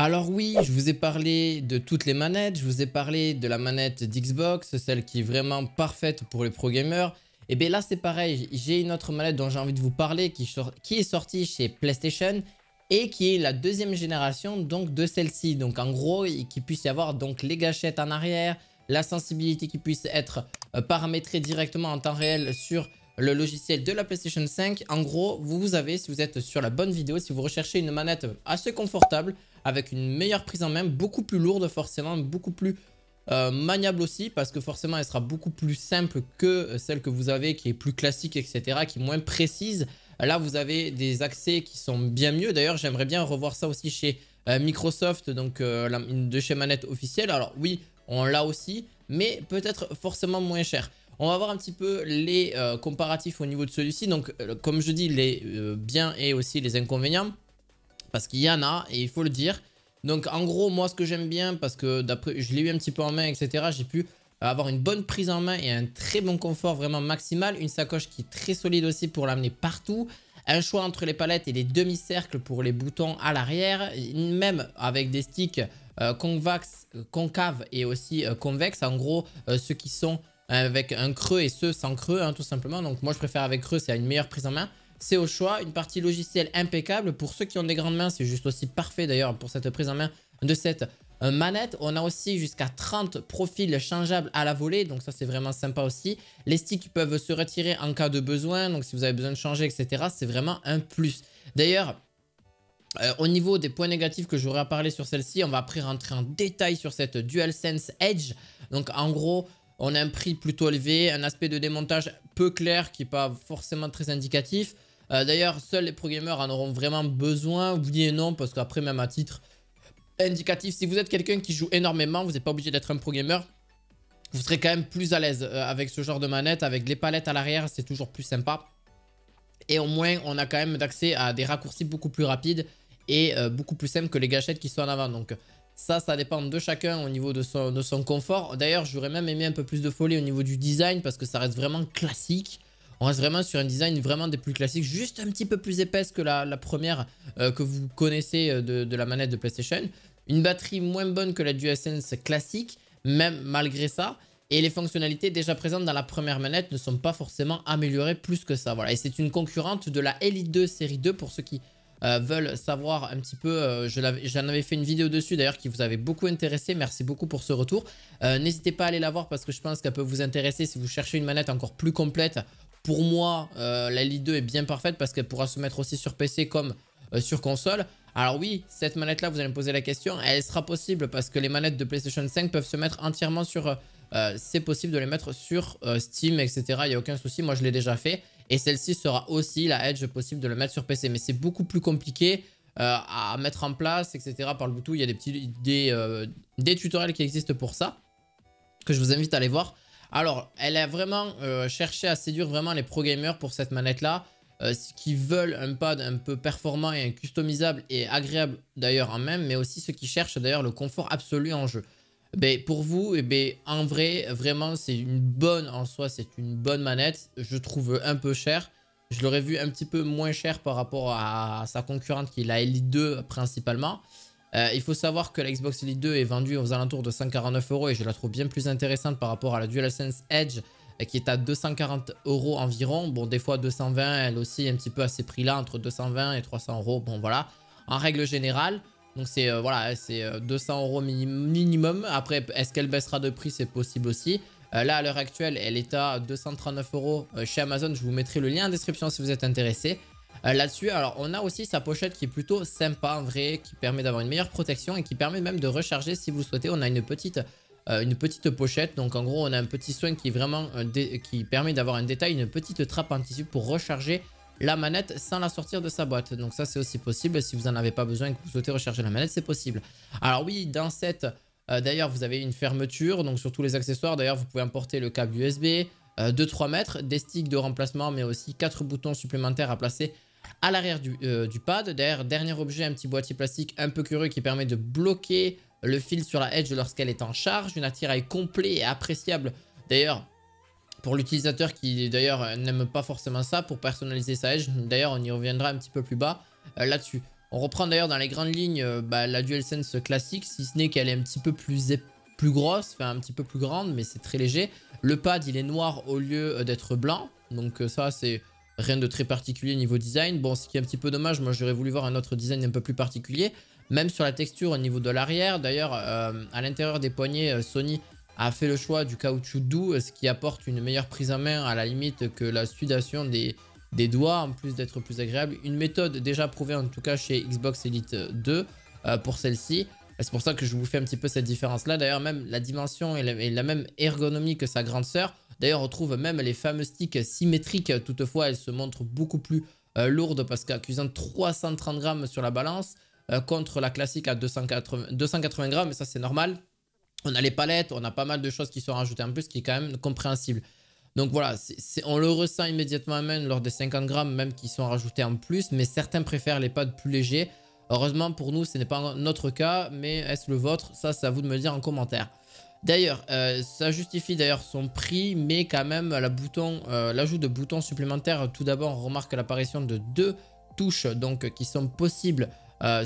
Alors oui, je vous ai parlé de toutes les manettes, je vous ai parlé de la manette d'Xbox, celle qui est vraiment parfaite pour les pro gamers. Et bien là c'est pareil, j'ai une autre manette dont j'ai envie de vous parler qui est sortie chez PlayStation et qui est la deuxième génération donc de celle-ci. Donc en gros, qu'il puisse y avoir donc les gâchettes en arrière, la sensibilité qui puisse être paramétrée directement en temps réel sur le logiciel de la PlayStation 5. En gros, vous avez, si vous êtes sur la bonne vidéo, si vous recherchez une manette assez confortable, avec une meilleure prise en main, beaucoup plus lourde forcément, beaucoup plus maniable aussi, parce que forcément elle sera beaucoup plus simple que celle que vous avez, qui est plus classique, etc., qui est moins précise. Là, vous avez des accès qui sont bien mieux. D'ailleurs, j'aimerais bien revoir ça aussi chez Microsoft, donc une de chez manette officielle. Alors oui, on l'a aussi, mais peut-être forcément moins cher. On va voir un petit peu les comparatifs au niveau de celui-ci. Donc, comme je dis, les biens et aussi les inconvénients. Parce qu'il y en a, et il faut le dire. Donc, en gros, moi, ce que j'aime bien, parce que d'après, je l'ai eu un petit peu en main, etc. J'ai pu avoir une bonne prise en main et un très bon confort vraiment maximal. Une sacoche qui est très solide aussi pour l'amener partout. Un choix entre les palettes et les demi-cercles pour les boutons à l'arrière. Même avec des sticks concaves et aussi convexes. En gros, ceux qui sont avec un creux et ceux sans creux, hein, tout simplement. Donc moi je préfère avec creux, c'est une meilleure prise en main. C'est au choix, une partie logicielle impeccable. Pour ceux qui ont des grandes mains, c'est juste aussi parfait d'ailleurs pour cette prise en main de cette manette. On a aussi jusqu'à 30 profils changeables à la volée, donc ça c'est vraiment sympa aussi. Les sticks peuvent se retirer en cas de besoin, donc si vous avez besoin de changer, etc., c'est vraiment un plus. D'ailleurs, au niveau des points négatifs que j'aurais à parler sur celle-ci, on va après rentrer en détail sur cette DualSense Edge. Donc en gros, on a un prix plutôt élevé, un aspect de démontage peu clair qui n'est pas forcément très indicatif. D'ailleurs, seuls les pro gamers en auront vraiment besoin, oui et non, parce qu'après, même à titre indicatif, si vous êtes quelqu'un qui joue énormément, vous n'êtes pas obligé d'être un pro gamer, vous serez quand même plus à l'aise avec ce genre de manette, avec les palettes à l'arrière, c'est toujours plus sympa. Et au moins, on a quand même d'accès à des raccourcis beaucoup plus rapides et beaucoup plus simples que les gâchettes qui sont en avant. Donc ça dépend de chacun au niveau de son confort. D'ailleurs, j'aurais même aimé un peu plus de folie au niveau du design parce que ça reste vraiment classique. On reste vraiment sur un design vraiment des plus classiques, juste un petit peu plus épaisse que la première que vous connaissez de la manette de PlayStation. Une batterie moins bonne que la DualSense classique, même malgré ça. Et les fonctionnalités déjà présentes dans la première manette ne sont pas forcément améliorées plus que ça. Voilà. Et c'est une concurrente de la Elite 2 série 2 pour ceux qui veulent savoir un petit peu. J'en avais fait une vidéo dessus d'ailleurs qui vous avait beaucoup intéressé. Merci beaucoup pour ce retour. N'hésitez pas à aller la voir parce que je pense qu'elle peut vous intéresser si vous cherchez une manette encore plus complète. Pour moi, la Elite 2 est bien parfaite parce qu'elle pourra se mettre aussi sur PC comme sur console. Alors oui, cette manette-là, vous allez me poser la question, elle sera possible parce que les manettes de PlayStation 5 peuvent se mettre entièrement sur... c'est possible de les mettre sur Steam, etc. Il n'y a aucun souci, moi je l'ai déjà fait. Et celle-ci sera aussi, la Edge, possible de le mettre sur PC. Mais c'est beaucoup plus compliqué à mettre en place, etc. Par le Bluetooth, il y a des tutoriels qui existent pour ça, que je vous invite à aller voir. Alors, elle a vraiment cherché à séduire vraiment les pro gamers pour cette manette-là. Qui veulent un pad un peu performant et customisable et agréable d'ailleurs en même, mais aussi ceux qui cherchent d'ailleurs le confort absolu en jeu. Ben, pour vous, en vrai, vraiment, c'est une bonne en soi, c'est une bonne manette. Je trouve un peu cher. Je l'aurais vu un petit peu moins cher par rapport à sa concurrente qui est la Elite 2 principalement. Il faut savoir que la Xbox Elite 2 est vendue aux alentours de 149 € et je la trouve bien plus intéressante par rapport à la DualSense Edge qui est à 240 € environ. Bon, des fois 220, elle aussi un petit peu à ces prix-là, entre 220 et 300 €. Bon, voilà, en règle générale. Donc c'est voilà, c'est 200 € minimum. Après, est-ce qu'elle baissera de prix? C'est possible aussi. Là, à l'heure actuelle, elle est à 239 € chez Amazon. Je vous mettrai le lien en description si vous êtes intéressé. Là-dessus, alors on a aussi sa pochette qui est plutôt sympa en vrai, qui permet d'avoir une meilleure protection et qui permet même de recharger si vous le souhaitez. On a une petite pochette, donc en gros on a un petit soin qui est vraiment qui permet d'avoir un détail, une petite trappe en tissu pour recharger la manette sans la sortir de sa boîte. Donc ça c'est aussi possible, si vous n'en avez pas besoin et que vous souhaitez recharger la manette, c'est possible. Alors oui, dans cette d'ailleurs vous avez une fermeture, donc sur tous les accessoires, d'ailleurs vous pouvez emporter le câble USB de 3 mètres, des sticks de remplacement, mais aussi 4 boutons supplémentaires à placer à l'arrière du pad. D'ailleurs, dernier objet, un petit boîtier plastique un peu curieux qui permet de bloquer le fil sur la Edge lorsqu'elle est en charge. Un attirail complet et appréciable d'ailleurs pour l'utilisateur qui d'ailleurs n'aime pas forcément ça, pour personnaliser sa Edge. D'ailleurs, on y reviendra un petit peu plus bas là-dessus. On reprend d'ailleurs dans les grandes lignes la DualSense classique, si ce n'est qu'elle est un petit peu plus grosse, enfin un petit peu plus grande, mais c'est très léger. Le pad, il est noir au lieu d'être blanc, donc ça c'est rien de très particulier niveau design. Bon, ce qui est un petit peu dommage, moi j'aurais voulu voir un autre design un peu plus particulier, même sur la texture au niveau de l'arrière. D'ailleurs, à l'intérieur des poignets, Sony a fait le choix du caoutchouc doux, ce qui apporte une meilleure prise en main à la limite que la sudation des doigts, en plus d'être plus agréable. Une méthode déjà prouvée en tout cas chez Xbox Elite 2 pour celle-ci. C'est pour ça que je vous fais un petit peu cette différence là. D'ailleurs, même la dimension et la même ergonomie que sa grande sœur. D'ailleurs, on retrouve même les fameux sticks symétriques. Toutefois, elles se montrent beaucoup plus lourdes parce qu'accusant 330 grammes sur la balance contre la classique à 280 grammes. Mais ça, c'est normal. On a les palettes, on a pas mal de choses qui sont rajoutées en plus, ce qui est quand même compréhensible. Donc voilà, on le ressent immédiatement à main lors des 50 grammes même qui sont rajoutés en plus, mais certains préfèrent les pads plus légers. Heureusement pour nous, ce n'est pas notre cas, mais est-ce le vôtre? Ça, c'est à vous de me le dire en commentaire. D'ailleurs, ça justifie d'ailleurs son prix, mais quand même l'ajout de boutons supplémentaires. Tout d'abord, on remarque l'apparition de 2 touches donc, qui sont possibles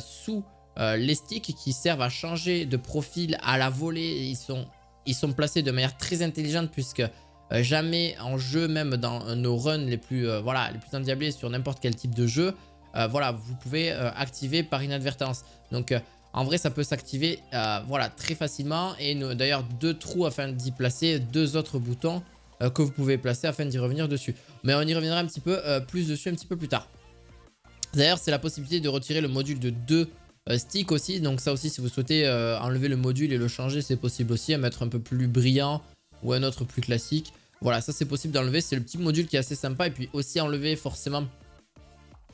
sous les sticks qui servent à changer de profil à la volée. Ils sont placés de manière très intelligente puisque jamais en jeu, même dans nos runs les plus endiablés sur n'importe quel type de jeu, vous pouvez activer par inadvertance. Donc en vrai ça peut s'activer très facilement. Et d'ailleurs 2 trous afin d'y placer 2 autres boutons que vous pouvez placer afin d'y revenir dessus. Mais on y reviendra un petit peu plus dessus un petit peu plus tard. D'ailleurs c'est la possibilité de retirer le module de 2 sticks aussi. Donc ça aussi, si vous souhaitez enlever le module et le changer, c'est possible aussi, à mettre un peu plus brillant ou un autre plus classique. Voilà, ça c'est possible d'enlever, c'est le petit module qui est assez sympa. Et puis aussi enlever forcément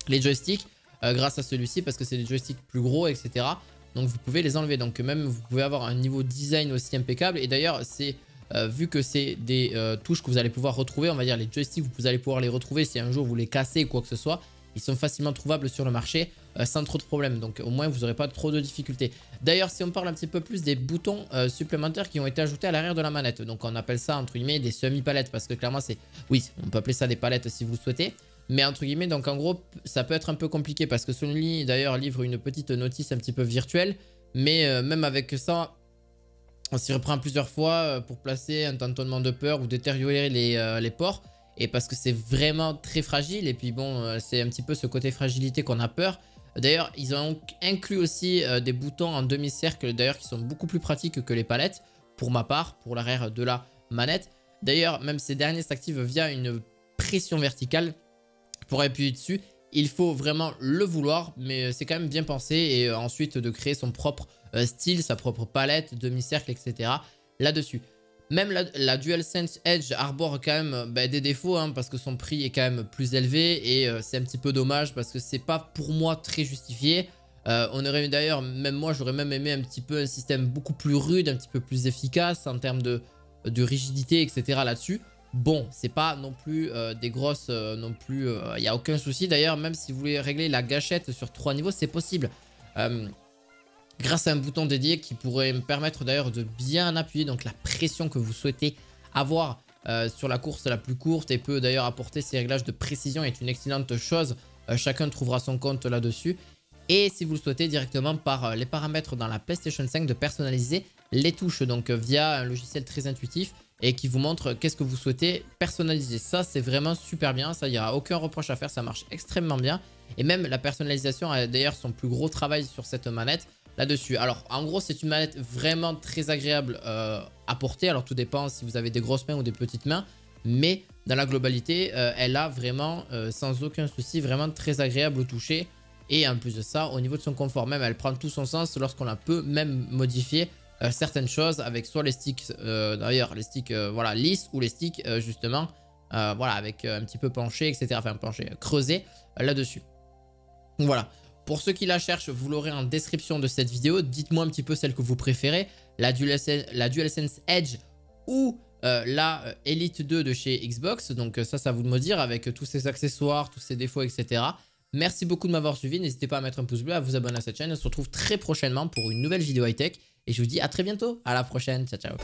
les joysticks grâce à celui-ci parce que c'est des joysticks plus gros, etc. Donc vous pouvez les enlever. Donc même vous pouvez avoir un niveau design aussi impeccable. Et d'ailleurs, c'est vu que c'est des touches que vous allez pouvoir retrouver, on va dire les joysticks, vous allez pouvoir les retrouver si un jour vous les cassez ou quoi que ce soit. Ils sont facilement trouvables sur le marché sans trop de problèmes. Donc au moins vous n'aurez pas trop de difficultés. D'ailleurs, si on parle un petit peu plus des boutons supplémentaires qui ont été ajoutés à l'arrière de la manette. Donc on appelle ça entre guillemets des semi-palettes. Parce que clairement c'est... Oui, on peut appeler ça des palettes si vous le souhaitez. Mais entre guillemets, donc en gros, ça peut être un peu compliqué. Parce que Sony d'ailleurs livre une petite notice un petit peu virtuelle. Mais même avec ça, on s'y reprend plusieurs fois pour placer un tâtonnement de peur ou détériorer les ports. Et parce que c'est vraiment très fragile. Et puis bon, c'est un petit peu ce côté fragilité qu'on a peur. D'ailleurs, ils ont inclus aussi des boutons en demi-cercle, d'ailleurs, qui sont beaucoup plus pratiques que les palettes, pour ma part, pour l'arrière de la manette. D'ailleurs, même ces derniers s'activent via une pression verticale. Pour appuyer dessus, il faut vraiment le vouloir, mais c'est quand même bien pensé. Et ensuite, de créer son propre style, sa propre palette, demi-cercle, etc. là-dessus. Même la DualSense Edge arbore quand même des défauts parce que son prix est quand même plus élevé et c'est un petit peu dommage parce que c'est pas pour moi très justifié. On aurait d'ailleurs, même moi j'aurais même aimé un petit peu un système beaucoup plus rude, un petit peu plus efficace en termes de rigidité, etc. là-dessus. Bon, c'est pas non plus des grosses non plus, il n'y a aucun souci. D'ailleurs, même si vous voulez régler la gâchette sur 3 niveaux, c'est possible. Grâce à un bouton dédié qui pourrait me permettre d'ailleurs de bien appuyer donc la pression que vous souhaitez avoir sur la course la plus courte et peut d'ailleurs apporter ces réglages de précision est une excellente chose. Chacun trouvera son compte là-dessus. Et si vous le souhaitez directement par les paramètres dans la PlayStation 5 de personnaliser les touches donc via un logiciel très intuitif et qui vous montre qu'est-ce que vous souhaitez personnaliser. Ça c'est vraiment super bien, ça il n'y aura aucun reproche à faire, ça marche extrêmement bien. Et même la personnalisation a d'ailleurs son plus gros travail sur cette manette là-dessus. Alors en gros c'est une manette vraiment très agréable à porter. Alors tout dépend si vous avez des grosses mains ou des petites mains. Mais dans la globalité elle a vraiment sans aucun souci vraiment très agréable au toucher. Et en plus de ça au niveau de son confort même elle prend tout son sens lorsqu'on la peut même modifier certaines choses avec soit les sticks d'ailleurs les sticks voilà lisses ou les sticks justement voilà avec un petit peu penché etc. Enfin penché creusé là-dessus. Voilà. Pour ceux qui la cherchent, vous l'aurez en description de cette vidéo. Dites-moi un petit peu celle que vous préférez. La DualSense Edge ou la Elite 2 de chez Xbox. Donc ça, c'est à vous de me dire avec tous ces accessoires, tous ces défauts, etc. Merci beaucoup de m'avoir suivi. N'hésitez pas à mettre un pouce bleu, à vous abonner à cette chaîne. On se retrouve très prochainement pour une nouvelle vidéo high-tech. Et je vous dis à très bientôt. À la prochaine. Ciao, ciao.